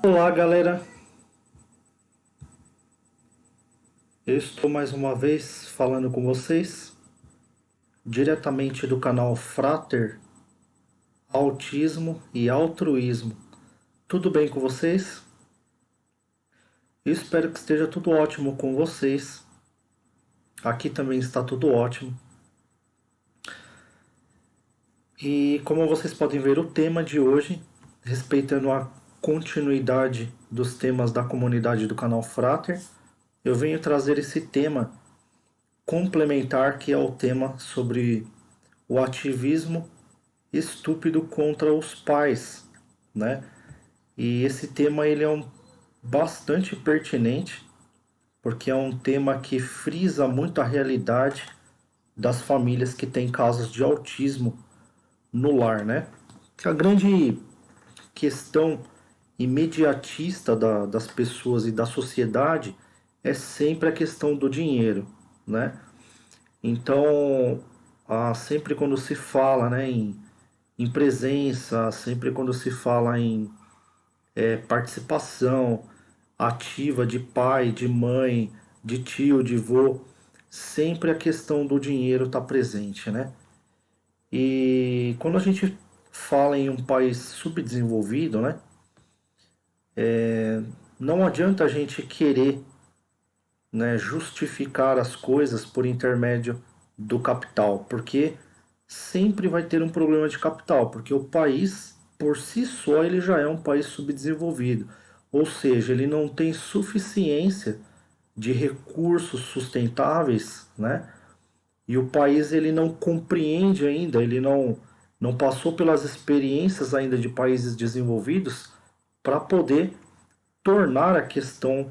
Olá, galera. Eu estou mais uma vez falando com vocês diretamente do canal Frater Autismo e Altruísmo. Tudo bem com vocês? Eu espero que esteja tudo ótimo com vocês. Aqui também está tudo ótimo. E como vocês podem ver, o tema de hoje, respeitando a continuidade dos temas da comunidade do canal Frater, eu venho trazer esse tema complementar, que é o tema sobre o ativismo estúpido contra os pais, né? E esse tema ele é bastante pertinente, porque é um tema que frisa muito a realidade das famílias que têm casos de autismo no lar, né? A grande questão imediatista das pessoas e da sociedade é sempre a questão do dinheiro, né? Então, sempre quando se fala, né, em presença, sempre quando se fala em participação ativa de pai, de mãe, de tio, de vô, sempre a questão do dinheiro está presente, né? E quando a gente fala em um país subdesenvolvido, né, não adianta a gente querer, né, justificar as coisas por intermédio do capital, porque sempre vai ter um problema de capital, porque o país por si só ele já é um país subdesenvolvido, ou seja, ele não tem suficiência de recursos sustentáveis, né? E o país ele não compreende ainda, ele não passou pelas experiências ainda de países desenvolvidos para poder tornar a questão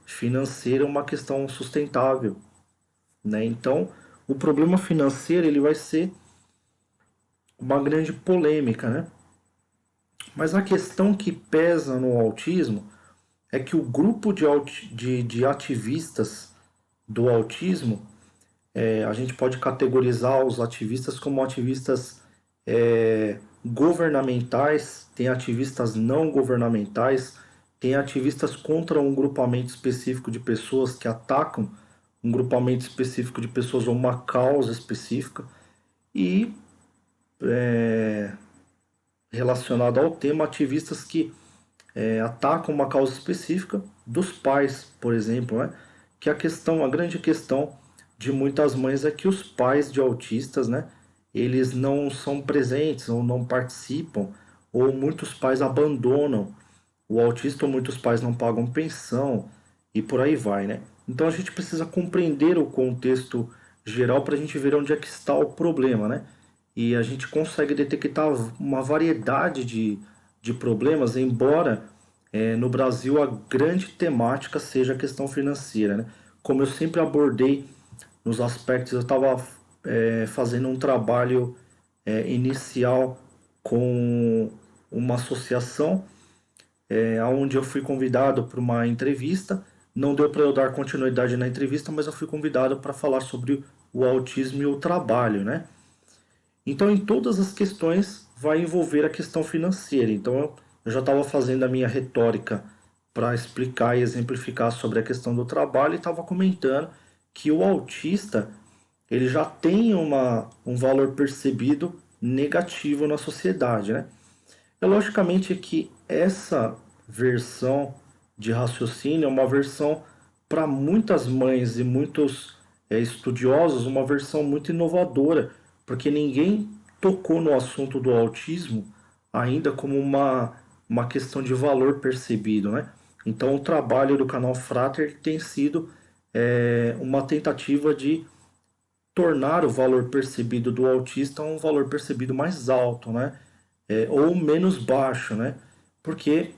financeira uma questão sustentável, né? Então, o problema financeiro ele vai ser uma grande polêmica, né? Mas a questão que pesa no autismo é que o grupo de ativistas do autismo, a gente pode categorizar os ativistas como ativistas governamentais, tem ativistas não governamentais, tem ativistas contra um grupamento específico de pessoas que atacam um grupamento específico de pessoas ou uma causa específica, e relacionado ao tema, ativistas que atacam uma causa específica dos pais, por exemplo, né? Que a grande questão de muitas mães é que os pais de autistas, né, eles não são presentes ou não participam, ou muitos pais abandonam o autista, ou muitos pais não pagam pensão e por aí vai, né? Então a gente precisa compreender o contexto geral para a gente ver onde é que está o problema, né? E a gente consegue detectar uma variedade de problemas, embora no Brasil a grande temática seja a questão financeira, né? Como eu sempre abordei nos aspectos, eu estava fazendo um trabalho inicial com uma associação onde eu fui convidado para uma entrevista. Não deu para eu dar continuidade na entrevista, mas eu fui convidado para falar sobre o autismo e o trabalho, né? Então, em todas as questões vai envolver a questão financeira. Então, eu já estava fazendo a minha retórica para explicar e exemplificar sobre a questão do trabalho e estava comentando que o autista ele já tem um valor percebido negativo na sociedade, né? É logicamente que essa versão de raciocínio é uma versão para muitas mães e muitos estudiosos, uma versão muito inovadora, porque ninguém tocou no assunto do autismo ainda como uma questão de valor percebido, né? Então o trabalho do canal Frater tem sido uma tentativa de tornar o valor percebido do autista um valor percebido mais alto, né? Ou menos baixo, né? Porque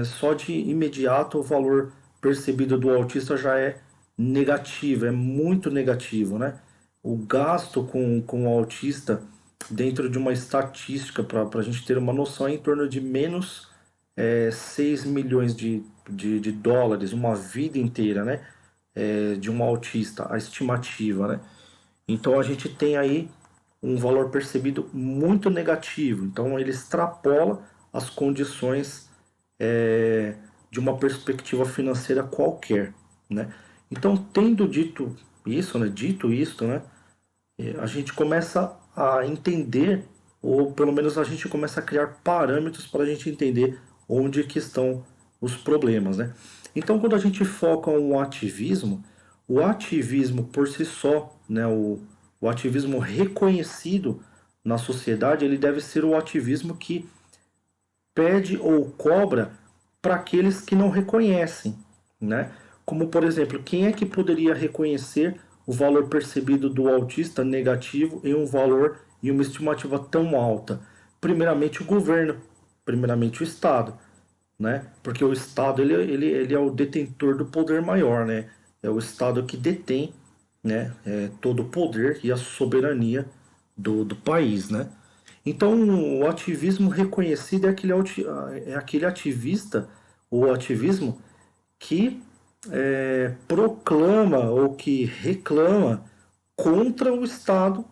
só de imediato o valor percebido do autista já é negativo, é muito negativo, né? O gasto com o autista dentro de uma estatística, para a gente ter uma noção, é em torno de menos 6 milhões de dólares, uma vida inteira, né? De um autista, a estimativa, né? Então a gente tem aí um valor percebido muito negativo. Então ele extrapola as condições de uma perspectiva financeira qualquer, né? Então, tendo dito isso, né, a gente começa a entender, ou pelo menos a gente começa a criar parâmetros para a gente entender onde que estão os problemas, né? Então, quando a gente foca o ativismo por si só, né, o ativismo reconhecido na sociedade, ele deve ser o ativismo que pede ou cobra para aqueles que não reconhecem, né? Como, por exemplo, quem é que poderia reconhecer o valor percebido do autista negativo em um valor e uma estimativa tão alta? Primeiramente o governo, primeiramente o Estado, né? Porque o Estado ele é o detentor do poder maior, né? É o Estado que detém, né, todo o poder e a soberania do país, né? Então, o ativismo reconhecido é aquele ativista ou ativismo que proclama ou que reclama contra o Estado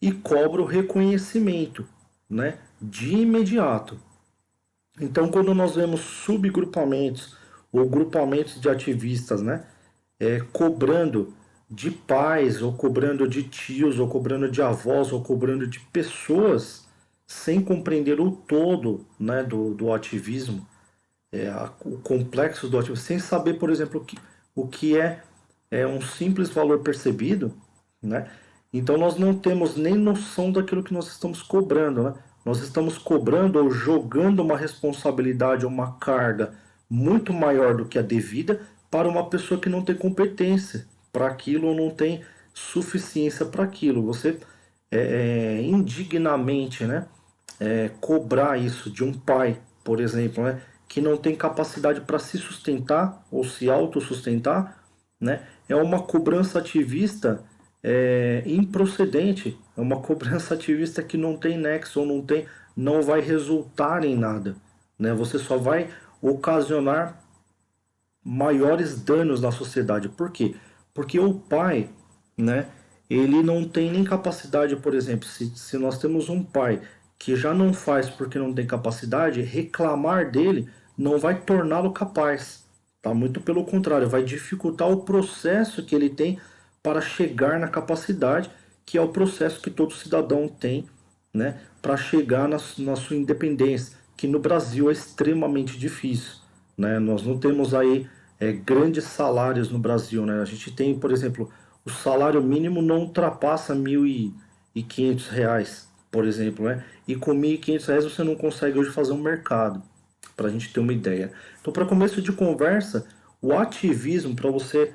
e cobra o reconhecimento, né, de imediato. Então, quando nós vemos subgrupamentos ou grupamentos de ativistas, né, cobrando de pais, ou cobrando de tios, ou cobrando de avós, ou cobrando de pessoas, sem compreender o todo, né, do ativismo, o complexo do ativismo, sem saber, por exemplo, o que é um simples valor percebido, né? Então nós não temos nem noção daquilo que nós estamos cobrando, né? Nós estamos cobrando ou jogando uma responsabilidade, uma carga muito maior do que a devida para uma pessoa que não tem competência para aquilo ou não tem suficiência para aquilo. Você indignamente, né, cobrar isso de um pai, por exemplo, né, que não tem capacidade para se sustentar ou se autossustentar, né? É uma cobrança ativista improcedente, é uma cobrança ativista que não tem nexo, ou não vai resultar em nada, né? Você só vai ocasionar maiores danos na sociedade. Por quê? Porque o pai, né, ele não tem nem capacidade, por exemplo, se nós temos um pai que já não faz porque não tem capacidade, reclamar dele não vai torná-lo capaz. Tá? Muito pelo contrário, vai dificultar o processo que ele tem para chegar na capacidade, que é o processo que todo cidadão tem, né, para chegar na sua independência, que no Brasil é extremamente difícil, né? Nós não temos aí grandes salários no Brasil, né? A gente tem, por exemplo, o salário mínimo não ultrapassa R$ 1.500, por exemplo, né? E com R$ 1.500 você não consegue hoje fazer um mercado, para a gente ter uma ideia. Então, para começo de conversa, o ativismo, para você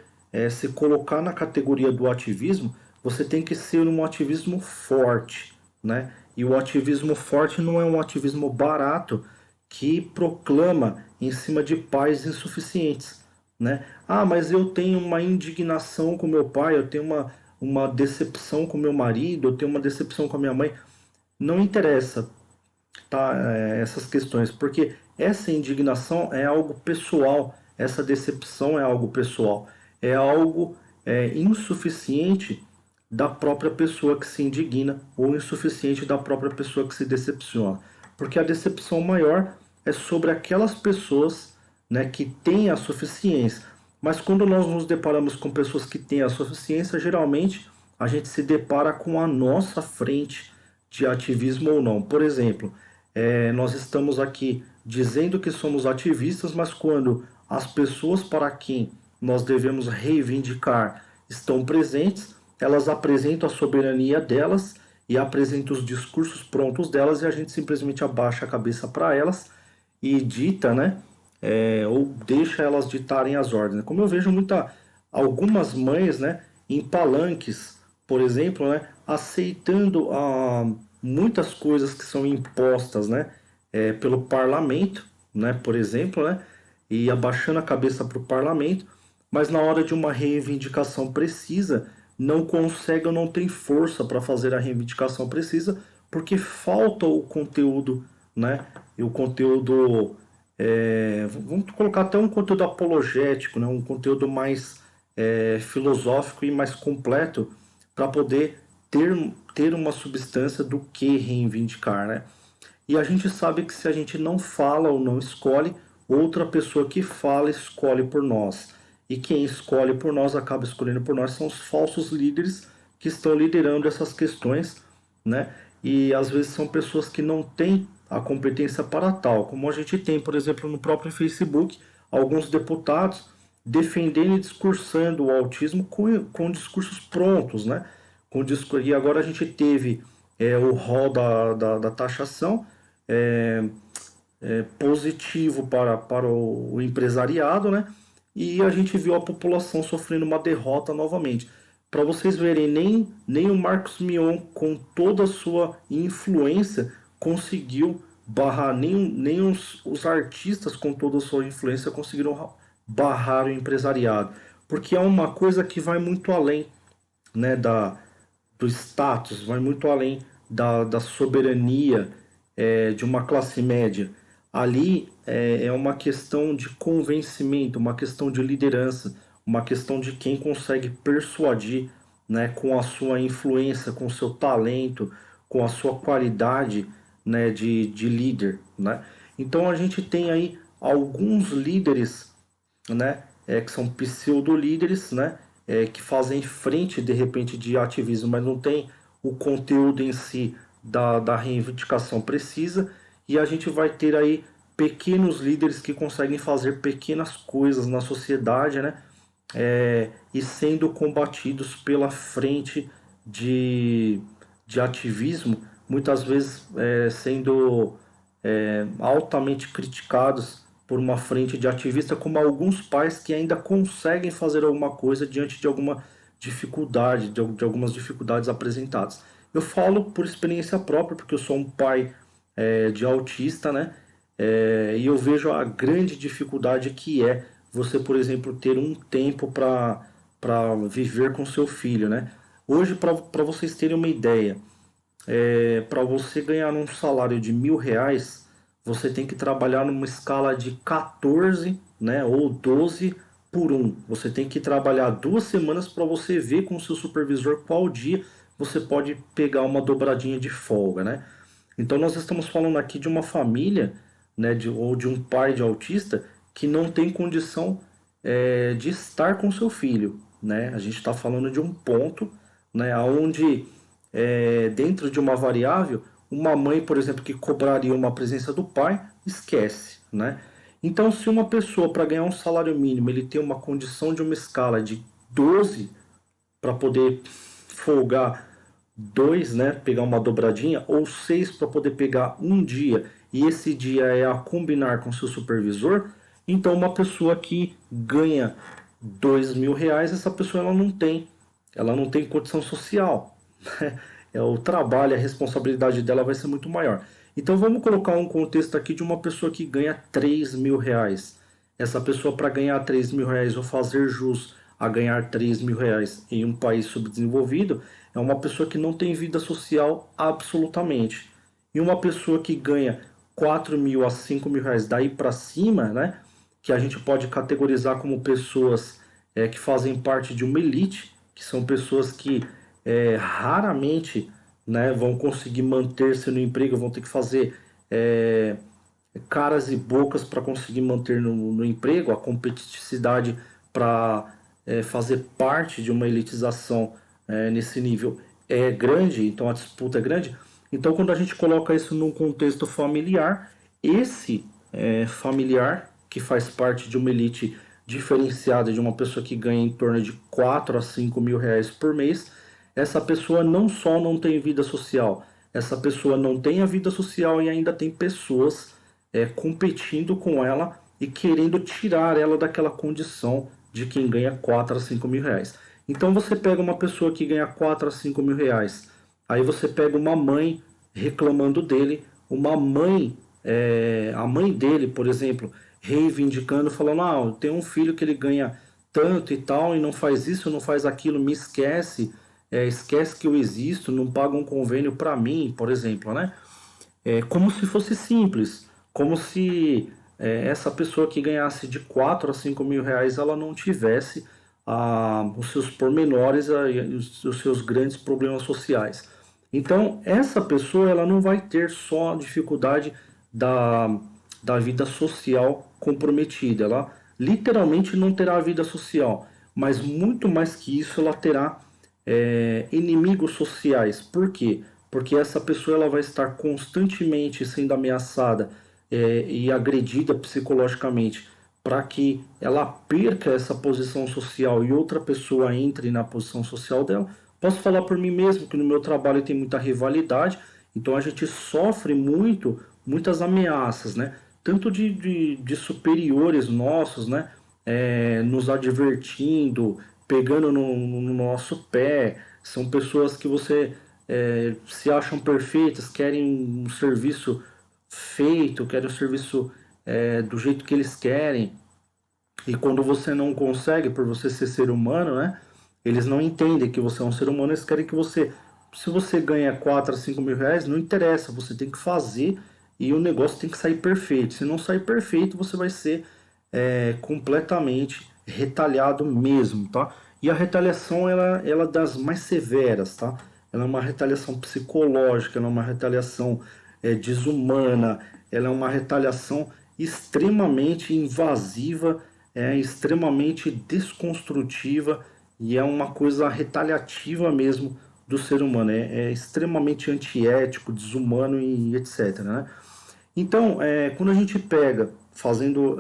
se colocar na categoria do ativismo, você tem que ser um ativismo forte, né? E o ativismo forte não é um ativismo barato que proclama em cima de pais insuficientes, né? Ah, mas eu tenho uma indignação com meu pai, eu tenho uma decepção com meu marido, eu tenho uma decepção com a minha mãe. Não interessa, tá? Essas questões, porque essa indignação é algo pessoal, essa decepção é algo pessoal, é algo insuficiente da própria pessoa que se indigna ou insuficiente da própria pessoa que se decepciona, porque a decepção maior é sobre aquelas pessoas, né, que têm a suficiência. Mas quando nós nos deparamos com pessoas que têm a suficiência, geralmente a gente se depara com a nossa frente de ativismo ou não. Por exemplo, nós estamos aqui dizendo que somos ativistas, mas quando as pessoas para quem nós devemos reivindicar estão presentes, elas apresentam a soberania delas e apresentam os discursos prontos delas e a gente simplesmente abaixa a cabeça para elas e dita, né? Ou deixa elas ditarem as ordens. Como eu vejo algumas mães, né, em palanques, por exemplo, né, aceitando muitas coisas que são impostas, né, pelo parlamento, né, por exemplo, né, e abaixando a cabeça para o parlamento, mas na hora de uma reivindicação precisa, não consegue ou não tem força para fazer a reivindicação precisa, porque falta o conteúdo, né, e o conteúdo, vamos colocar até um conteúdo apologético, né, um conteúdo mais filosófico e mais completo para poder ter uma substância do que reivindicar, né? E a gente sabe que se a gente não fala ou não escolhe, outra pessoa que fala escolhe por nós. E quem escolhe por nós, acaba escolhendo por nós, são os falsos líderes que estão liderando essas questões, né? E às vezes são pessoas que não têm a competência para tal, como a gente tem, por exemplo, no próprio Facebook, alguns deputados defendendo e discursando o autismo com discursos prontos, né? E agora a gente teve o rol da taxação, é, positivo para o empresariado, né? E a gente viu a população sofrendo uma derrota novamente. Para vocês verem, nem o Marcos Mion, com toda a sua influência, conseguiu barrar, nem os artistas, com toda a sua influência, conseguiram barrar o empresariado. Porque é uma coisa que vai muito além, né, do status, vai muito além da soberania de uma classe média. Ali é uma questão de convencimento, uma questão de liderança, uma questão de quem consegue persuadir, né, com a sua influência, com o seu talento, com a sua qualidade, né, de líder, né? Então a gente tem aí alguns líderes, né, que são pseudo-líderes, né, que fazem frente de repente de ativismo, mas não tem o conteúdo em si da reivindicação precisa, e a gente vai ter aí pequenos líderes que conseguem fazer pequenas coisas na sociedade, né, e sendo combatidos pela frente de, de ativismo, muitas vezes sendo altamente criticados por uma frente de ativista, como alguns pais que ainda conseguem fazer alguma coisa diante de alguma dificuldade, de algumas dificuldades apresentadas. Eu falo por experiência própria, porque eu sou um pai de autista, né? E eu vejo a grande dificuldade que é você, por exemplo, ter um tempo para viver com seu filho, né? Hoje, para vocês terem uma ideia, para você ganhar um salário de R$ 1.000, você tem que trabalhar numa escala de 14, né, ou 12 por um. Você tem que trabalhar 2 semanas para você ver com o seu supervisor qual dia você pode pegar uma dobradinha de folga, né? Então nós estamos falando aqui de uma família, né, ou de um pai de autista que não tem condição de estar com seu filho, né? A gente está falando de um ponto, né, onde dentro de uma variável, uma mãe, por exemplo, que cobraria uma presença do pai, esquece, né? Então, se uma pessoa para ganhar um salário mínimo, ele tem uma condição de uma escala de 12 para poder folgar dois, né, pegar uma dobradinha, ou 6 para poder pegar um dia, e esse dia é a combinar com seu supervisor, então uma pessoa que ganha R$ 2.000, essa pessoa ela não tem condição social. O trabalho, a responsabilidade dela vai ser muito maior. Então vamos colocar um contexto aqui de uma pessoa que ganha R$ 3.000. Essa pessoa, para ganhar R$ 3.000 ou fazer jus a ganhar R$ 3.000 em um país subdesenvolvido, é uma pessoa que não tem vida social absolutamente. E uma pessoa que ganha R$ 4.000 a R$ 5.000 daí para cima, né, que a gente pode categorizar como pessoas que fazem parte de uma elite, que são pessoas que raramente, né, vão conseguir manter-se no emprego, vão ter que fazer caras e bocas para conseguir manter no emprego, a competitividade para fazer parte de uma elitização nesse nível é grande, então a disputa é grande. Então, quando a gente coloca isso num contexto familiar, esse familiar que faz parte de uma elite diferenciada, de uma pessoa que ganha em torno de R$ 4 a R$ 5.000 por mês, essa pessoa não só não tem vida social, essa pessoa não tem a vida social e ainda tem pessoas competindo com ela e querendo tirar ela daquela condição de quem ganha R$ 4 a R$ 5.000. Então você pega uma pessoa que ganha R$ 4 a R$ 5.000, aí você pega uma mãe reclamando dele, uma mãe, a mãe dele, por exemplo, reivindicando, falando: ah, tem um filho que ele ganha tanto e tal, e não faz isso, não faz aquilo, me esquece, esquece que eu existo, não paga um convênio para mim, por exemplo, né? Como se fosse simples, como se essa pessoa que ganhasse de R$ 4 a R$ 5.000 ela não tivesse os seus pormenores e os seus grandes problemas sociais. Então, essa pessoa ela não vai ter só a dificuldade da vida social comprometida, ela literalmente não terá vida social, mas muito mais que isso, ela terá inimigos sociais. Por quê? Porque essa pessoa ela vai estar constantemente sendo ameaçada e agredida psicologicamente para que ela perca essa posição social e outra pessoa entre na posição social dela. Posso falar por mim mesmo que no meu trabalho tem muita rivalidade, então a gente sofre muitas ameaças, né? Tanto de superiores nossos, né? Nos advertindo, pegando no nosso pé. São pessoas que você se acham perfeitas, querem um serviço feito, querem o serviço do jeito que eles querem. E quando você não consegue, por você ser humano, né? Eles não entendem que você é um ser humano, eles querem que você. Se você ganha R$ 4 a R$ 5.000, não interessa, você tem que fazer e o negócio tem que sair perfeito. Se não sair perfeito, você vai ser completamente retalhado mesmo, tá? E a retaliação, ela é das mais severas, tá? Ela é uma retaliação psicológica, ela é uma retaliação desumana, ela é uma retaliação extremamente invasiva, extremamente desconstrutiva e é uma coisa retaliativa mesmo do ser humano. É extremamente antiético, desumano e etc, né? Então, quando a gente pega, fazendo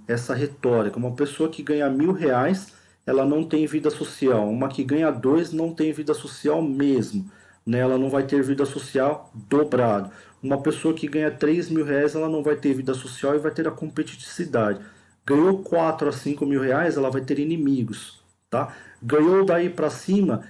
essa retórica, uma pessoa que ganha R$ 1.000, ela não tem vida social. Uma que ganha dois não tem vida social mesmo, né? Ela não vai ter vida social dobrado. Uma pessoa que ganha R$ 3.000, ela não vai ter vida social e vai ter a competitividade. Ganhou R$ 4 a R$ 5.000, ela vai ter inimigos, tá? Ganhou daí para cima,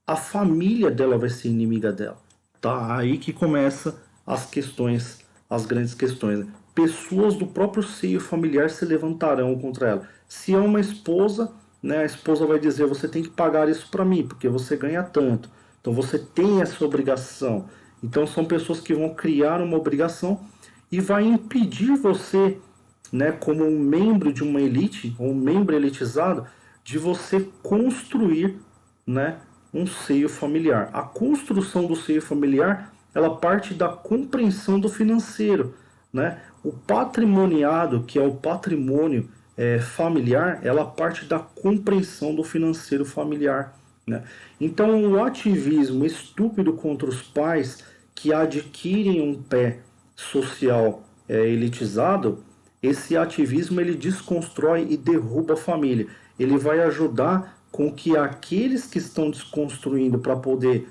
a família dela vai ser inimiga dela, tá? Aí que começa as questões, as grandes questões, né? pessoas do próprio seio familiar se levantarão contra ela. Se é uma esposa, né, a esposa vai dizer: você tem que pagar isso para mim, porque você ganha tanto. Então você tem essa obrigação. Então são pessoas que vão criar uma obrigação e vai impedir você, né, como um membro de uma elite, ou um membro elitizado, de você construir, né, um seio familiar. A construção do seio familiar, ela parte da compreensão do financeiro, né? O patrimoniado, que é o patrimônio familiar, ela parte da compreensão do financeiro familiar, né? Então, o ativismo estúpido contra os pais que adquirem um pé social elitizado, esse ativismo ele desconstrói e derruba a família. Ele vai ajudar com que aqueles que estão desconstruindo para poder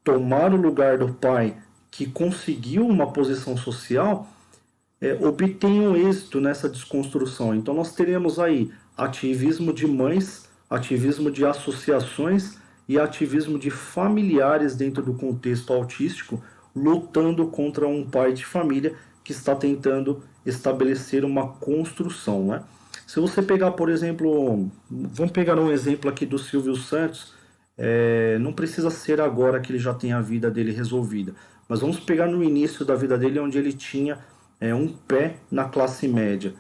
tomar o lugar do pai que conseguiu uma posição social obtenham êxito nessa desconstrução. Então nós teremos aí ativismo de mães, ativismo de associações e ativismo de familiares dentro do contexto autístico, lutando contra um pai de família que está tentando estabelecer uma construção, né? Se você pegar, por exemplo, vamos pegar um exemplo aqui do Silvio Santos, não precisa ser agora que ele já tem a vida dele resolvida, mas vamos pegar no início da vida dele, onde ele tinha um pé na classe média.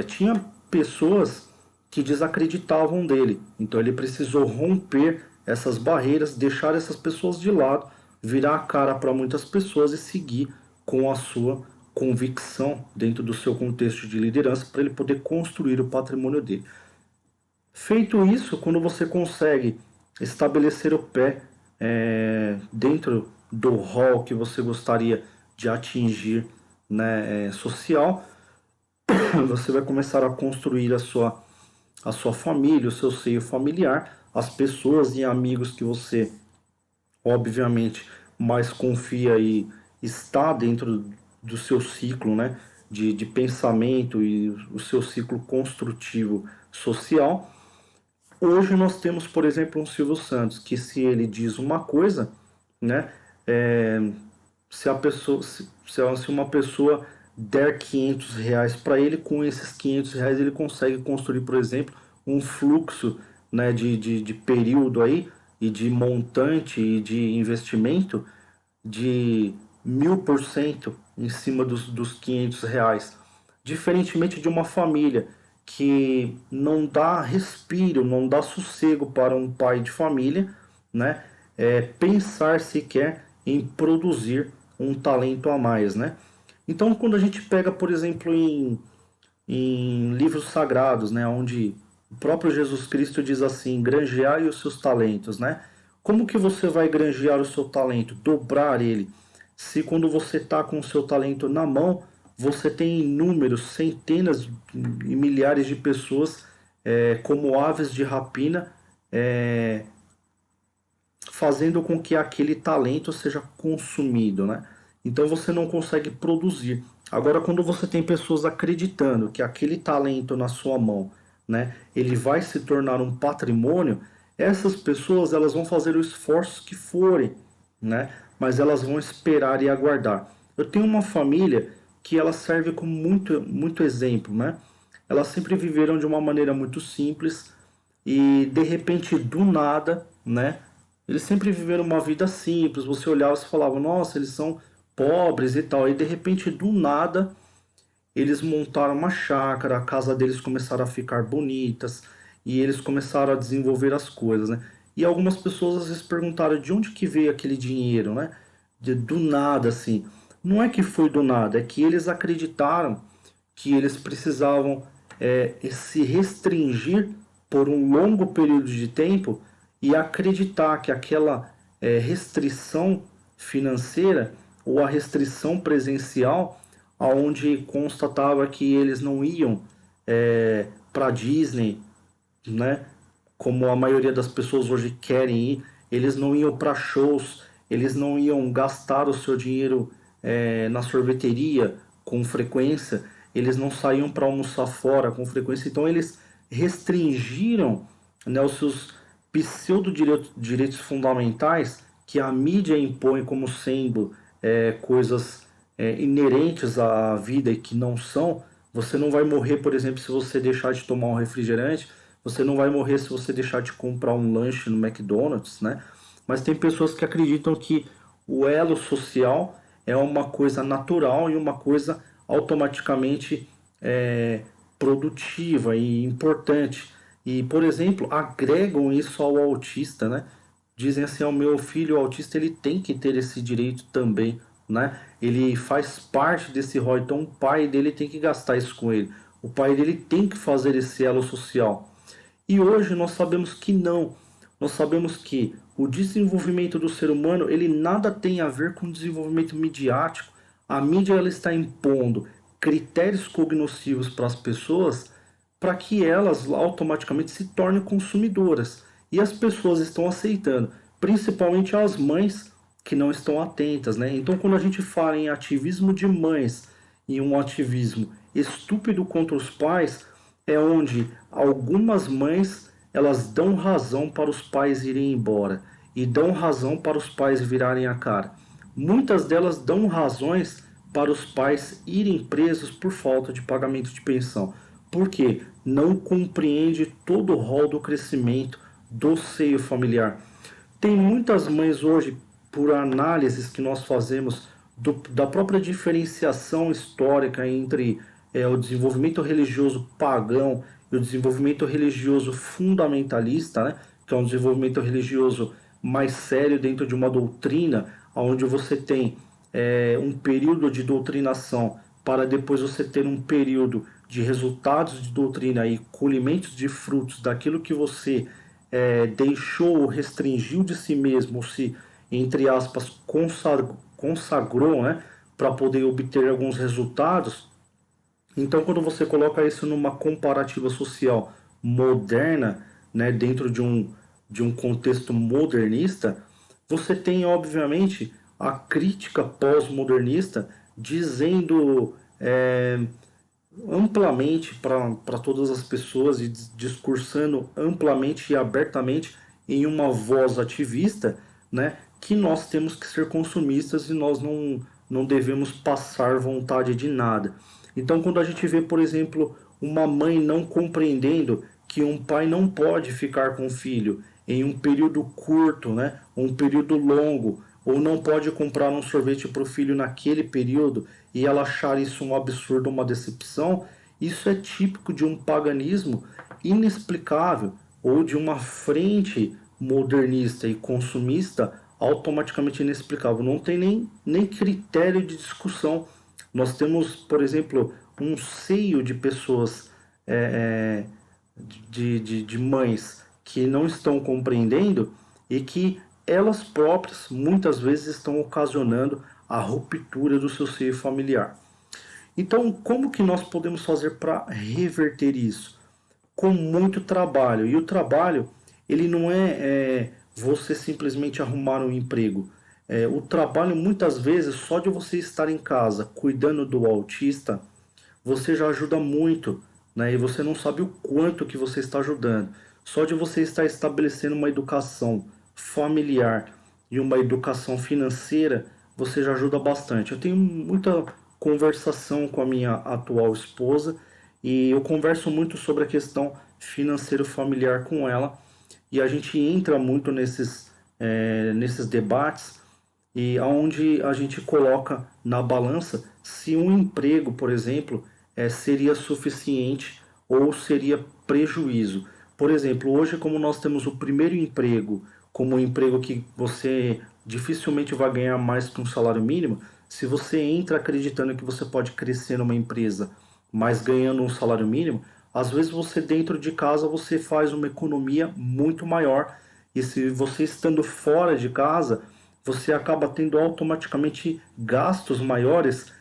Tinha pessoas que desacreditavam dele, então ele precisou romper essas barreiras, deixar essas pessoas de lado, virar a cara para muitas pessoas e seguir com a sua convicção dentro do seu contexto de liderança para ele poder construir o patrimônio dele. Feito isso, quando você consegue estabelecer o pé dentro do rol que você gostaria de atingir, né, social, você vai começar a construir a sua família, o seu seio familiar, as pessoas e amigos que você, obviamente, mais confia e está dentro do seu ciclo, né, de pensamento e o seu ciclo construtivo social. Hoje nós temos, por exemplo, um Silvio Santos, que se ele diz uma coisa, né, se a pessoa, se uma pessoa der R$ 500 para ele, com esses R$ 500 ele consegue construir, por exemplo, um fluxo, né, de período aí, e de montante e de investimento de 1000% em cima dos R$ 500. Diferentemente de uma família que não dá respiro, não dá sossego para um pai de família, né? Pensar sequer em produzir um talento a mais, né? Então, quando a gente pega, por exemplo, em livros sagrados, né, onde o próprio Jesus Cristo diz assim: granjeai os seus talentos, né? Como que você vai granjear o seu talento, dobrar ele, se quando você está com o seu talento na mão, você tem inúmeros, centenas e milhares de pessoas como aves de rapina, fazendo com que aquele talento seja consumido, né? Então você não consegue produzir. Agora, quando você tem pessoas acreditando que aquele talento na sua mão, né, ele vai se tornar um patrimônio, essas pessoas elas vão fazer o esforço que forem, né? Mas elas vão esperar e aguardar. Eu tenho uma família que ela serve como muito exemplo, né? Elas sempre viveram de uma maneira muito simples e de repente do nada, né? Eles sempre viveram uma vida simples. Você olhava e falava: nossa, eles são pobres e tal. E de repente do nada eles montaram uma chácara, a casa deles começaram a ficar bonitas e eles começaram a desenvolver as coisas, né? E algumas pessoas às vezes perguntaram de onde que veio aquele dinheiro, né? Do nada, assim. Não é que foi do nada, é que eles acreditaram que eles precisavam se restringir por um longo período de tempo e acreditar que aquela restrição financeira ou a restrição presencial, aonde constatava que eles não iam para Disney, né? Como a maioria das pessoas hoje querem ir, eles não iam para shows, eles não iam gastar o seu dinheiro na sorveteria com frequência, eles não saíam para almoçar fora com frequência, então eles restringiram, né, os seus pseudo-direitos fundamentais que a mídia impõe como sendo coisas inerentes à vida e que não são. Você não vai morrer, por exemplo, se você deixar de tomar um refrigerante, você não vai morrer se você deixar de comprar um lanche no McDonald's, né? Mas tem pessoas que acreditam que o elo social é uma coisa natural e uma coisa automaticamente é, produtiva e importante. E, por exemplo, agregam isso ao autista, né? Dizem assim, o meu filho autista ele tem que ter esse direito também, né? Ele faz parte desse rol, então o pai dele tem que gastar isso com ele. O pai dele tem que fazer esse elo social. E hoje nós sabemos que não. Nós sabemos que o desenvolvimento do ser humano, ele nada tem a ver com o desenvolvimento midiático. A mídia ela está impondo critérios cognitivos para as pessoas para que elas automaticamente se tornem consumidoras. E as pessoas estão aceitando, principalmente as mães que não estão atentas, né? Então, quando a gente fala em ativismo de mães e um ativismo estúpido contra os pais, é onde algumas mães elas dão razão para os pais irem embora e dão razão para os pais virarem a cara. Muitas delas dão razões para os pais irem presos por falta de pagamento de pensão, porque não compreende todo o rol do crescimento do seio familiar. Tem muitas mães hoje, por análises que nós fazemos da própria diferenciação histórica entre o desenvolvimento religioso pagão e o desenvolvimento religioso fundamentalista, né, que é um desenvolvimento religioso mais sério dentro de uma doutrina, onde você tem um período de doutrinação para depois você ter um período de resultados de doutrina e colhimentos de frutos daquilo que você deixou ou restringiu de si mesmo, ou se, entre aspas, consagrou, né, para poder obter alguns resultados. Então, quando você coloca isso numa comparativa social moderna, né, dentro de um contexto modernista, você tem, obviamente, a crítica pós-modernista dizendo amplamente para todas as pessoas e discursando amplamente e abertamente em uma voz ativista, né, que nós temos que ser consumistas e nós não devemos passar vontade de nada. Então, quando a gente vê, por exemplo, uma mãe não compreendendo que um pai não pode ficar com o filho em um período curto, né, um período longo, ou não pode comprar um sorvete para o filho naquele período e ela achar isso um absurdo, uma decepção, isso é típico de um paganismo inexplicável ou de uma frente modernista e consumista automaticamente inexplicável. Não tem nem critério de discussão. Nós temos, por exemplo, um seio de pessoas, de mães que não estão compreendendo e que elas próprias muitas vezes estão ocasionando a ruptura do seu seio familiar. Então, como que nós podemos fazer para reverter isso? Com muito trabalho. E o trabalho, ele não você simplesmente arrumar um emprego. O trabalho, muitas vezes, só de você estar em casa cuidando do autista, você já ajuda muito, né? E você não sabe o quanto que você está ajudando. Só de você estar estabelecendo uma educação familiar e uma educação financeira, você já ajuda bastante. Eu tenho muita conversação com a minha atual esposa e eu converso muito sobre a questão financeiro familiar com ela e a gente entra muito nesses debates e aonde a gente coloca na balança se um emprego, por exemplo, seria suficiente ou seria prejuízo. Por exemplo, hoje como nós temos o primeiro emprego, como um emprego que você dificilmente vai ganhar mais que um salário mínimo, se você entra acreditando que você pode crescer numa empresa, mas ganhando um salário mínimo, às vezes você dentro de casa você faz uma economia muito maior. E se você estando fora de casa, você acaba tendo automaticamente gastos maiores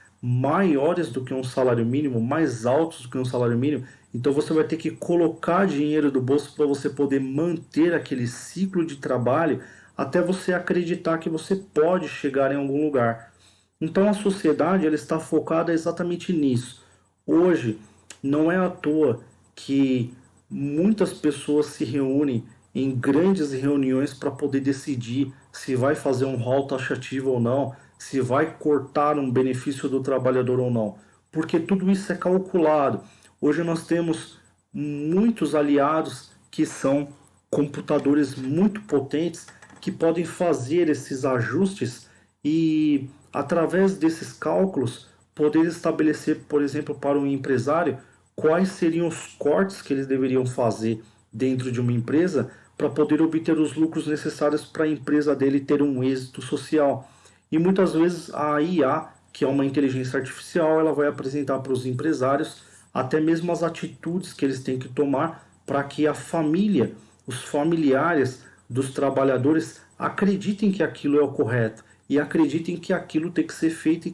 do que um salário mínimo, mais altos do que um salário mínimo. Então você vai ter que colocar dinheiro do bolso para você poder manter aquele ciclo de trabalho até você acreditar que você pode chegar em algum lugar. Então a sociedade ela está focada exatamente nisso. Hoje não é à toa que muitas pessoas se reúnem em grandes reuniões para poder decidir se vai fazer um rol taxativo ou não, se vai cortar um benefício do trabalhador ou não, porque tudo isso é calculado. Hoje nós temos muitos aliados que são computadores muito potentes que podem fazer esses ajustes e, através desses cálculos, poder estabelecer, por exemplo, para um empresário, quais seriam os cortes que eles deveriam fazer dentro de uma empresa para poder obter os lucros necessários para a empresa dele ter um êxito social. E muitas vezes a IA, que é uma inteligência artificial, ela vai apresentar para os empresários até mesmo as atitudes que eles têm que tomar para que a família, os familiares dos trabalhadores acreditem que aquilo é o correto e acreditem que aquilo tem que ser feito e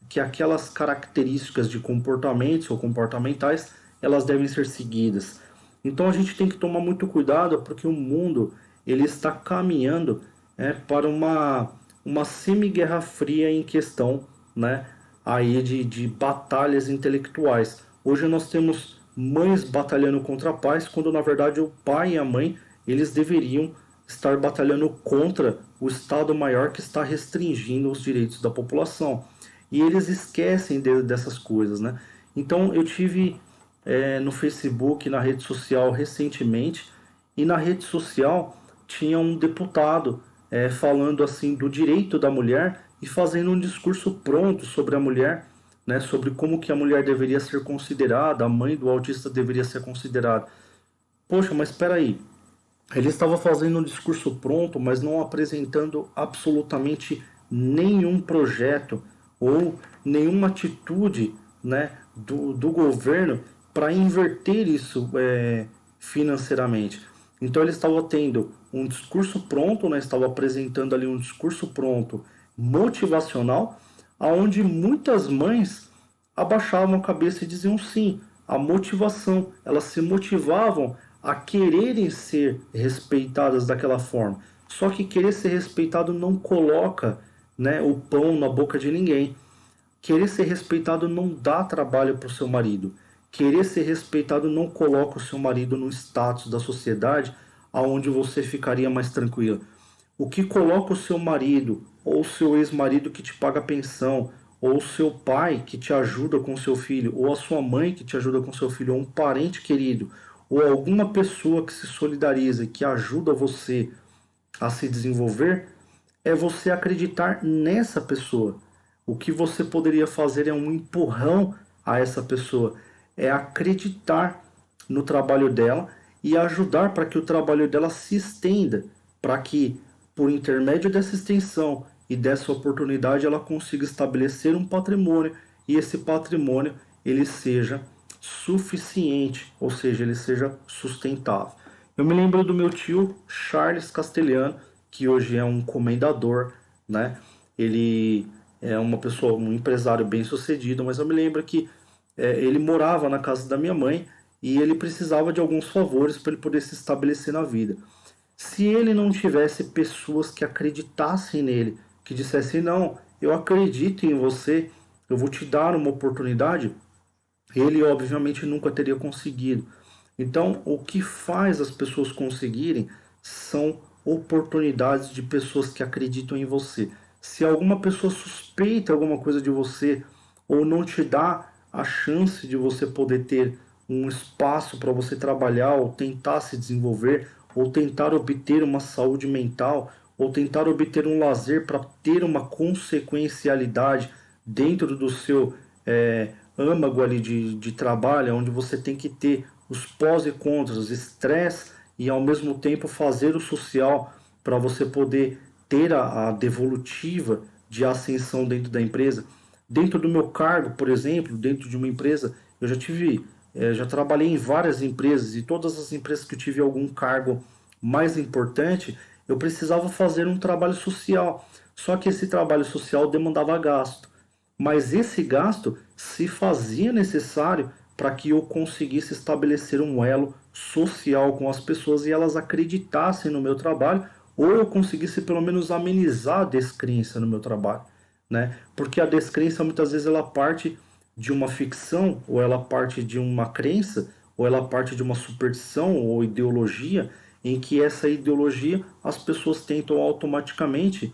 que aquelas características de comportamentos ou comportamentais elas devem ser seguidas. Então a gente tem que tomar muito cuidado porque o mundo ele está caminhando para uma semi-guerra fria em questão, né, aí de batalhas intelectuais. Hoje nós temos mães batalhando contra pais, quando na verdade o pai e a mãe eles deveriam estar batalhando contra o Estado maior que está restringindo os direitos da população. E eles esquecem dessas coisas, né? Então eu tive no Facebook, na rede social recentemente, e na rede social tinha um deputado falando assim do direito da mulher e fazendo um discurso pronto sobre a mulher, né, sobre como que a mulher deveria ser considerada, a mãe do autista deveria ser considerada. Poxa, mas espera aí, ele estava fazendo um discurso pronto, mas não apresentando absolutamente nenhum projeto ou nenhuma atitude, né, do governo para inverter isso financeiramente. Então ele estava tendo um discurso pronto, né, estava apresentando ali um discurso pronto, motivacional, aonde muitas mães abaixavam a cabeça e diziam sim, a motivação, elas se motivavam a quererem ser respeitadas daquela forma. Só que querer ser respeitado não coloca, né, o pão na boca de ninguém. Querer ser respeitado não dá trabalho para o seu marido. Querer ser respeitado não coloca o seu marido no status da sociedade aonde você ficaria mais tranquila. O que coloca o seu marido, ou o seu ex-marido que te paga pensão, ou o seu pai que te ajuda com seu filho, ou a sua mãe que te ajuda com seu filho, ou um parente querido, ou alguma pessoa que se solidariza e que ajuda você a se desenvolver, é você acreditar nessa pessoa. O que você poderia fazer é um empurrão a essa pessoa, é acreditar no trabalho dela e ajudar para que o trabalho dela se estenda, para que, por intermédio dessa extensão e dessa oportunidade, ela consiga estabelecer um patrimônio e esse patrimônio ele seja suficiente, ou seja, ele seja sustentável. Eu me lembro do meu tio Charles Castelhano, que hoje é um comendador, né? Ele é uma pessoa, um empresário bem sucedido, mas eu me lembro que ele morava na casa da minha mãe e ele precisava de alguns favores para ele poder se estabelecer na vida. Se ele não tivesse pessoas que acreditassem nele, que dissessem, não, eu acredito em você, eu vou te dar uma oportunidade, ele obviamente nunca teria conseguido. Então, o que faz as pessoas conseguirem são oportunidades de pessoas que acreditam em você. Se alguma pessoa suspeita alguma coisa de você ou não te dá a chance de você poder ter um espaço para você trabalhar ou tentar se desenvolver ou tentar obter uma saúde mental ou tentar obter um lazer para ter uma consequencialidade dentro do seu âmago ali de trabalho, onde você tem que ter os pós e contras, estresse e ao mesmo tempo fazer o social para você poder ter a devolutiva de ascensão dentro da empresa. Dentro do meu cargo, por exemplo, dentro de uma empresa, eu já trabalhei em várias empresas e todas as empresas que eu tive algum cargo mais importante, eu precisava fazer um trabalho social. Só que esse trabalho social demandava gasto. Mas esse gasto se fazia necessário para que eu conseguisse estabelecer um elo social com as pessoas e elas acreditassem no meu trabalho, ou eu conseguisse pelo menos amenizar a descrença no meu trabalho, né? Porque a descrença muitas vezes ela parte de uma ficção, ou ela parte de uma crença, ou ela parte de uma superstição ou ideologia, em que essa ideologia as pessoas tentam automaticamente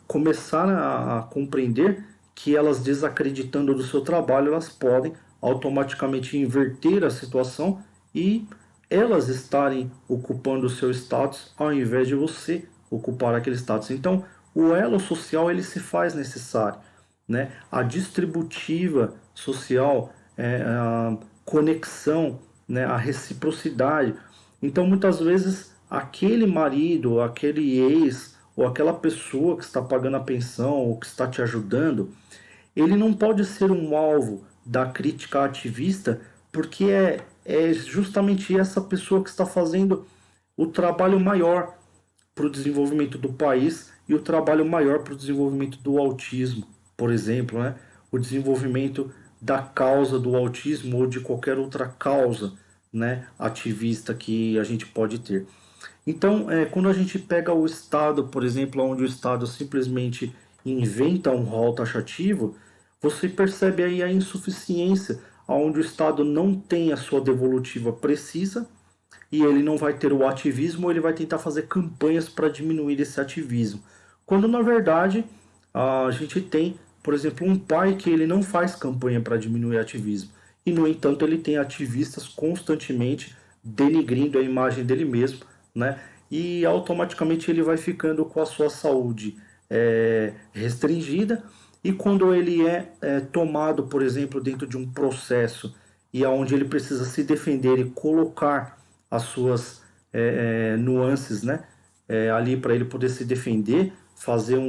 começar a compreender que elas, desacreditando do seu trabalho, elas podem automaticamente inverter a situação e elas estarem ocupando o seu status ao invés de você ocupar aquele status. Então, o elo social ele se faz necessário, né? A distributiva social, a conexão, né? A reciprocidade. Então, muitas vezes, aquele marido, aquele ex ou aquela pessoa que está pagando a pensão ou que está te ajudando, ele não pode ser um alvo da crítica ativista, porque é justamente essa pessoa que está fazendo o trabalho maior para o desenvolvimento do país e o trabalho maior para o desenvolvimento do autismo, por exemplo, né? O desenvolvimento da causa do autismo ou de qualquer outra causa, né, ativista que a gente pode ter. Então, quando a gente pega o Estado, por exemplo, onde o Estado simplesmente inventa um rol taxativo, você percebe aí a insuficiência, onde o Estado não tem a sua devolutiva precisa e ele não vai ter o ativismo, ou ele vai tentar fazer campanhas para diminuir esse ativismo. Quando na verdade a gente tem, por exemplo, um pai que ele não faz campanha para diminuir ativismo e no entanto ele tem ativistas constantemente denigrindo a imagem dele mesmo, né? E automaticamente ele vai ficando com a sua saúde restringida e quando ele é tomado, por exemplo, dentro de um processo e aonde ele precisa se defender e colocar as suas nuances, né? Ali para ele poder se defender, fazer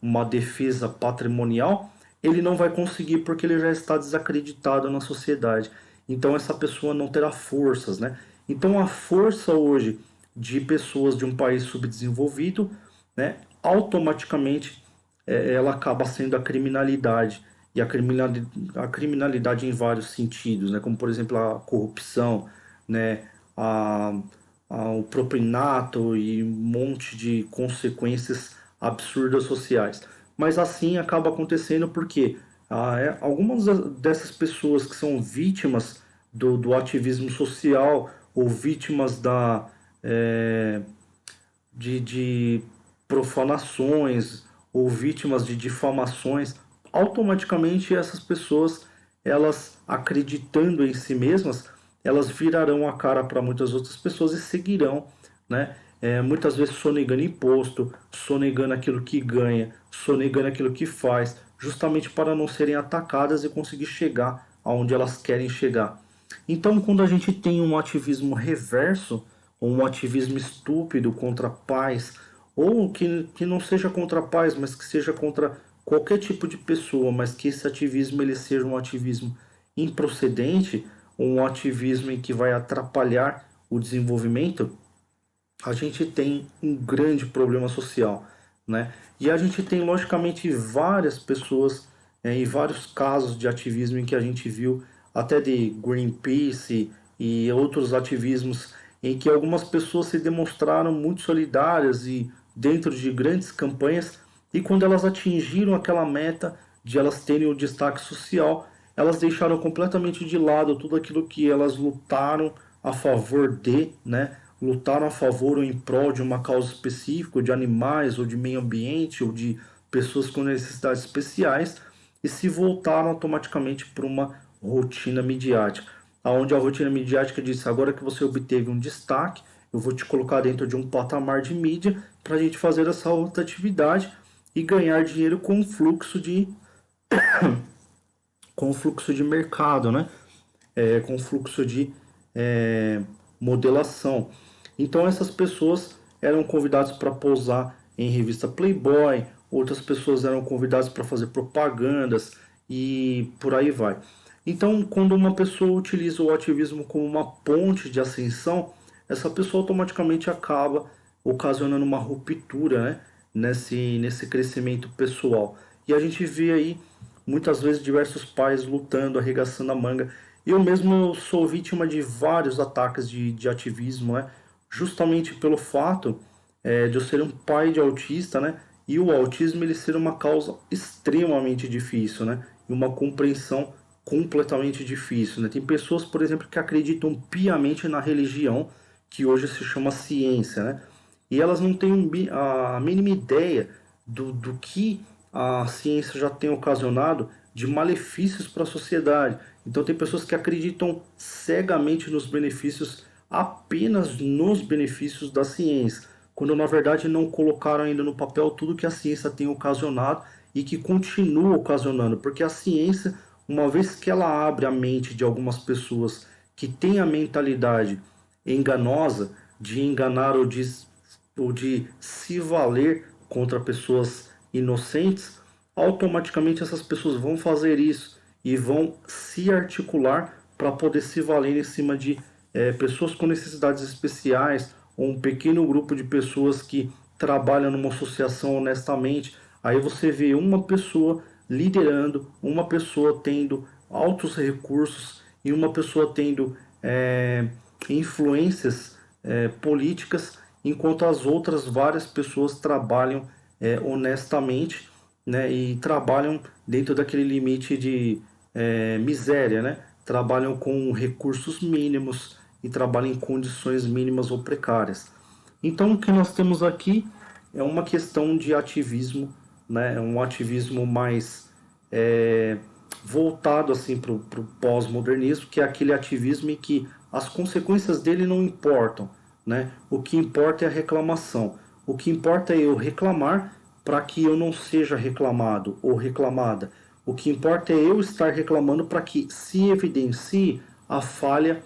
uma defesa patrimonial, ele não vai conseguir porque ele já está desacreditado na sociedade. Então essa pessoa não terá forças, né? Então a força hoje de pessoas de um país subdesenvolvido, né? Automaticamente ela acaba sendo a criminalidade e a criminalidade em vários sentidos, né? Como por exemplo a corrupção, né? a, o propinato e um monte de consequências absurdas sociais. Mas assim acaba acontecendo porque algumas dessas pessoas que são vítimas do ativismo social ou vítimas é, de profanações ou vítimas de difamações, automaticamente essas pessoas, elas acreditando em si mesmas, elas virarão a cara para muitas outras pessoas e seguirão, né? Muitas vezes sonegando imposto, sonegando aquilo que ganha, sonegando aquilo que faz, justamente para não serem atacadas e conseguir chegar aonde elas querem chegar. Então, quando a gente tem um ativismo reverso, ou um ativismo estúpido contra pais, ou que não seja contra pais, mas que seja contra qualquer tipo de pessoa, mas que esse ativismo ele seja um ativismo improcedente, um ativismo em que vai atrapalhar o desenvolvimento, a gente tem um grande problema social, né? E a gente tem, logicamente, várias pessoas e vários casos de ativismo em que a gente viu, até de Greenpeace e outros ativismos, em que algumas pessoas se demonstraram muito solidárias e dentro de grandes campanhas, e quando elas atingiram aquela meta de elas terem o destaque social, elas deixaram completamente de lado tudo aquilo que elas lutaram a favor de, né? Lutaram a favor ou em prol de uma causa específica, de animais, ou de meio ambiente, ou de pessoas com necessidades especiais, e se voltaram automaticamente para uma rotina midiática. Onde a rotina midiática disse, agora que você obteve um destaque, eu vou te colocar dentro de um patamar de mídia para a gente fazer essa outra atividade e ganhar dinheiro com fluxo de mercado, né? Com fluxo de é, modelação. Então essas pessoas eram convidadas para posar em revista Playboy, outras pessoas eram convidadas para fazer propagandas e por aí vai. Então, quando uma pessoa utiliza o ativismo como uma ponte de ascensão, essa pessoa automaticamente acaba ocasionando uma ruptura, né, nesse crescimento pessoal. E a gente vê aí muitas vezes diversos pais lutando, arregaçando a manga. Eu mesmo sou vítima de vários ataques de ativismo, né? Justamente pelo fato de eu ser um pai de autista, né? E o autismo ele ser uma causa extremamente difícil, né? E uma compreensão completamente difícil, né? Tem pessoas, por exemplo, que acreditam piamente na religião, que hoje se chama ciência, né? E elas não têm a mínima ideia do que a ciência já tem ocasionado de malefícios para a sociedade. Então tem pessoas que acreditam cegamente nos benefícios, apenas nos benefícios da ciência, quando na verdade não colocaram ainda no papel tudo que a ciência tem ocasionado e que continua ocasionando, porque a ciência, uma vez que ela abre a mente de algumas pessoas que têm a mentalidade enganosa de enganar ou de se valer contra pessoas inocentes, automaticamente essas pessoas vão fazer isso e vão se articular para poder se valer em cima de pessoas com necessidades especiais ou um pequeno grupo de pessoas que trabalham numa associação honestamente. Aí você vê uma pessoa liderando, uma pessoa tendo altos recursos e uma pessoa tendo influências políticas, enquanto as outras várias pessoas trabalham honestamente, né, e trabalham dentro daquele limite de miséria, né? Trabalham com recursos mínimos e trabalham em condições mínimas ou precárias. Então, o que nós temos aqui é uma questão de ativismo, né? Um ativismo mais voltado assim para o pós-modernismo, que é aquele ativismo em que as consequências dele não importam, né? O que importa é a reclamação. O que importa é eu reclamar para que eu não seja reclamado ou reclamada. O que importa é eu estar reclamando para que se evidencie a falha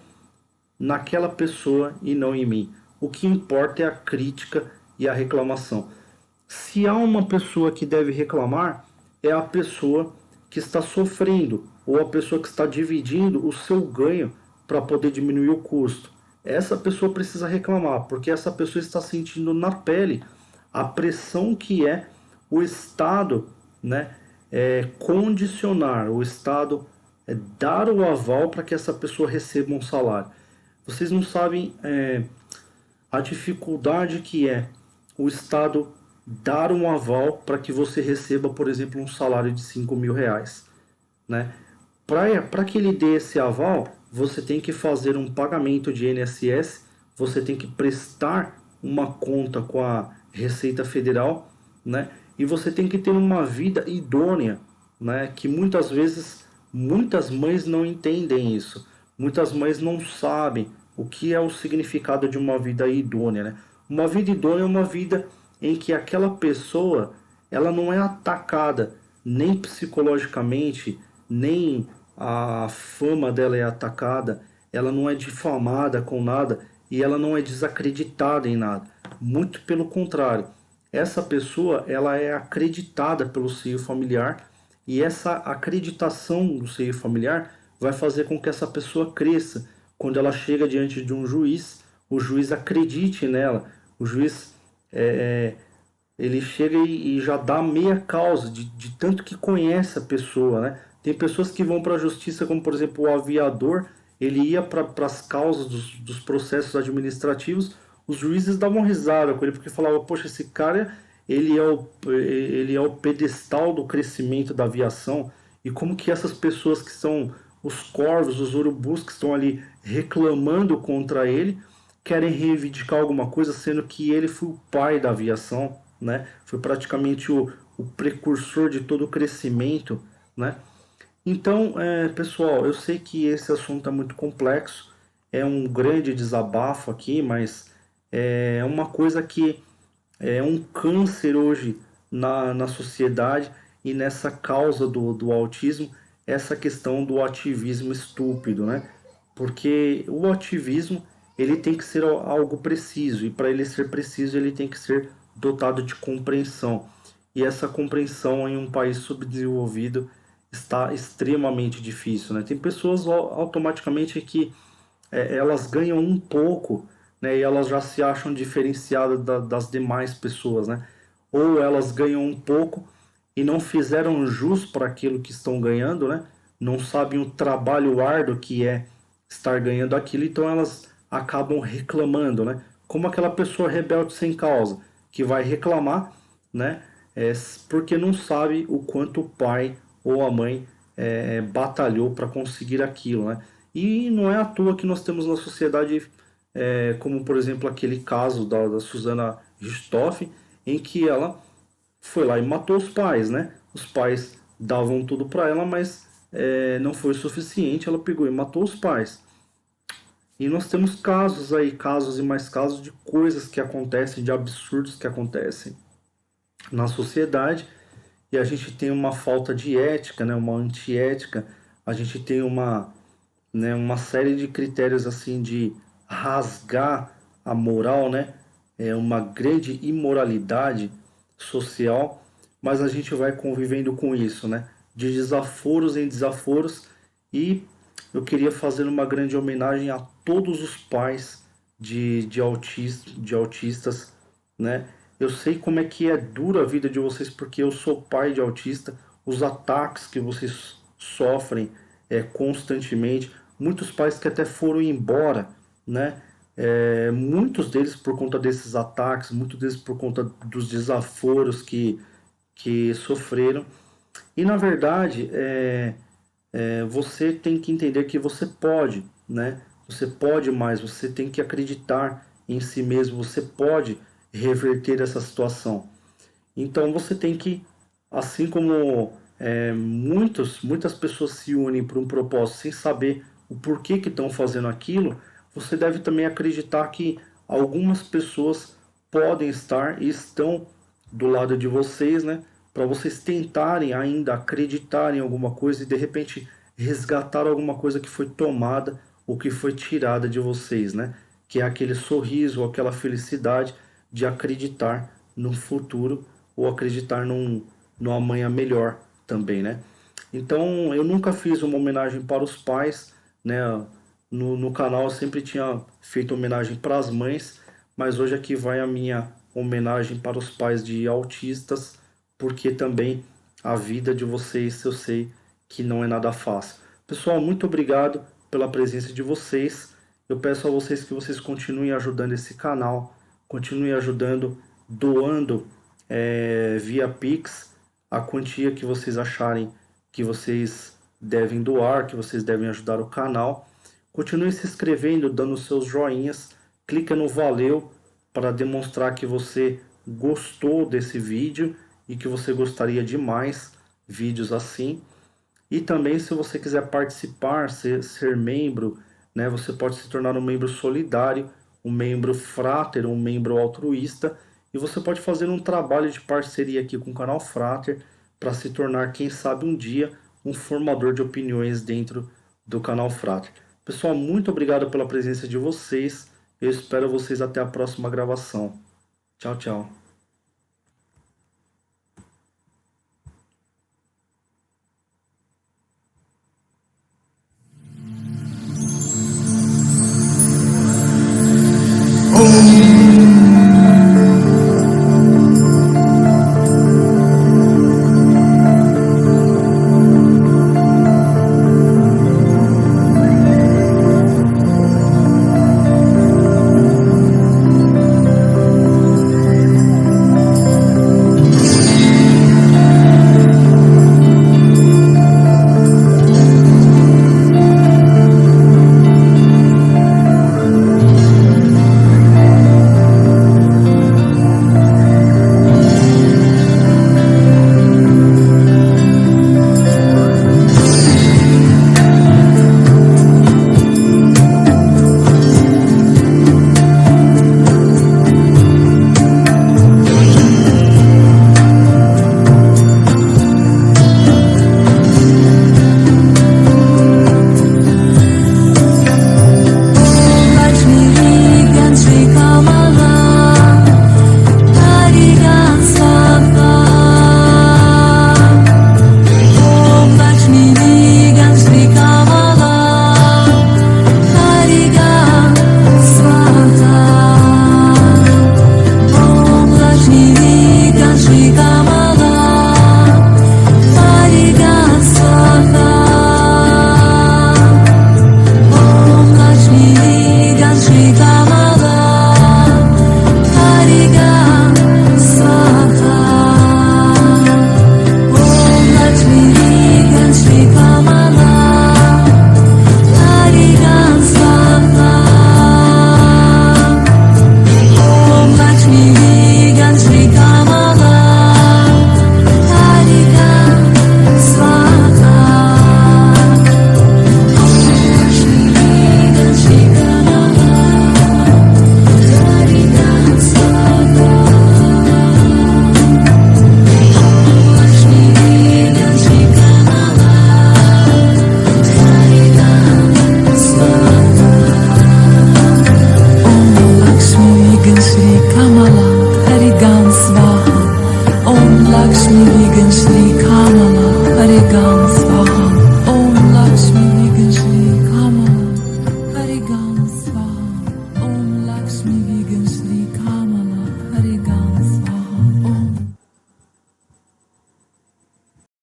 naquela pessoa e não em mim. O que importa é a crítica e a reclamação. Se há uma pessoa que deve reclamar, é a pessoa que está sofrendo ou a pessoa que está dividindo o seu ganho para poder diminuir o custo. Essa pessoa precisa reclamar, porque essa pessoa está sentindo na pele a pressão que é o Estado, né, condicionar, o Estado dar o aval para que essa pessoa receba um salário. Vocês não sabem a dificuldade que é o Estado dar um aval para que você receba, por exemplo, um salário de R$ 5.000, né? Para que ele dê esse aval, você tem que fazer um pagamento de INSS, você tem que prestar uma conta com a Receita Federal, né? E você tem que ter uma vida idônea, né? Que muitas vezes muitas mães não entendem isso. Muitas mães não sabem o que é o significado de uma vida idônea, né? Uma vida idônea é uma vida em que aquela pessoa ela não é atacada nem psicologicamente, nem a fama dela é atacada, ela não é difamada com nada e ela não é desacreditada em nada. Muito pelo contrário, essa pessoa ela é acreditada pelo seio familiar e essa acreditação do seio familiar vai fazer com que essa pessoa cresça. Quando ela chega diante de um juiz, o juiz acredite nela, o juiz ele chega e já dá meia causa de tanto que conhece a pessoa, né? Tem pessoas que vão para a justiça, como por exemplo o aviador, ele ia para as causas dos processos administrativos, os juízes davam risada com ele, porque falavam, poxa, esse cara ele é o pedestal do crescimento da aviação, e como que essas pessoas que são os corvos, os urubus que estão ali reclamando contra ele, querem reivindicar alguma coisa, sendo que ele foi o pai da aviação, né? Foi praticamente o precursor de todo o crescimento, né? Então, pessoal, eu sei que esse assunto é muito complexo, é um grande desabafo aqui, mas é uma coisa que é um câncer hoje na sociedade e nessa causa do autismo, essa questão do ativismo estúpido, né? Porque o ativismo ele tem que ser algo preciso e para ele ser preciso ele tem que ser dotado de compreensão. E essa compreensão em um país subdesenvolvido está extremamente difícil, né? Tem pessoas automaticamente que elas ganham um pouco, né? E elas já se acham diferenciadas das demais pessoas, né? Ou elas ganham um pouco e não fizeram jus para aquilo que estão ganhando, né? Não sabem o trabalho árduo que é estar ganhando aquilo, então elas acabam reclamando, né? Como aquela pessoa rebelde sem causa que vai reclamar, né? Porque não sabe o quanto o pai ou a mãe batalhou para conseguir aquilo, né? E não é à toa que nós temos na sociedade, como por exemplo aquele caso da Susana Richthofen, em que ela foi lá e matou os pais, né? Os pais davam tudo para ela, mas não foi o suficiente, ela pegou e matou os pais. E nós temos casos aí, casos e mais casos de coisas que acontecem, de absurdos que acontecem na sociedade, e a gente tem uma falta de ética, né, uma antiética, a gente tem uma série de critérios assim de rasgar a moral, né, uma grande imoralidade social, mas a gente vai convivendo com isso, né, de desaforos em desaforos, e eu queria fazer uma grande homenagem a todos os pais de autistas, né? Eu sei como é que é dura a vida de vocês porque eu sou pai de autista, os ataques que vocês sofrem constantemente, muitos pais que até foram embora, né? Muitos deles por conta desses ataques, muitos deles por conta dos desaforos que sofreram. E na verdade, você tem que entender que você pode, né? Você pode mais, você tem que acreditar em si mesmo, você pode reverter essa situação. Então você tem que, assim como muitas pessoas se unem para um propósito sem saber o porquê que estão fazendo aquilo, você deve também acreditar que algumas pessoas podem estar e estão do lado de vocês, né? Para vocês tentarem ainda acreditar em alguma coisa e de repente resgatar alguma coisa que foi tomada ou que foi tirada de vocês, né? Que é aquele sorriso, aquela felicidade de acreditar no futuro ou acreditar num amanhã melhor também, né? Então, eu nunca fiz uma homenagem para os pais, né? No canal eu sempre tinha feito homenagem para as mães, mas hoje aqui vai a minha homenagem para os pais de autistas, porque também a vida de vocês eu sei que não é nada fácil. Pessoal, muito obrigado pela presença de vocês. Eu peço a vocês que vocês continuem ajudando esse canal, continuem ajudando, doando via Pix a quantia que vocês acharem que vocês devem doar, que vocês devem ajudar o canal. Continue se inscrevendo, dando seus joinhas, clica no valeu para demonstrar que você gostou desse vídeo e que você gostaria de mais vídeos assim. E também, se você quiser participar, ser membro, né, você pode se tornar um membro solidário, um membro frater, um membro altruísta, e você pode fazer um trabalho de parceria aqui com o canal Frater para se tornar, quem sabe, um dia um formador de opiniões dentro do canal Frater. Pessoal, muito obrigado pela presença de vocês. Eu espero vocês até a próxima gravação. Tchau, tchau. Oh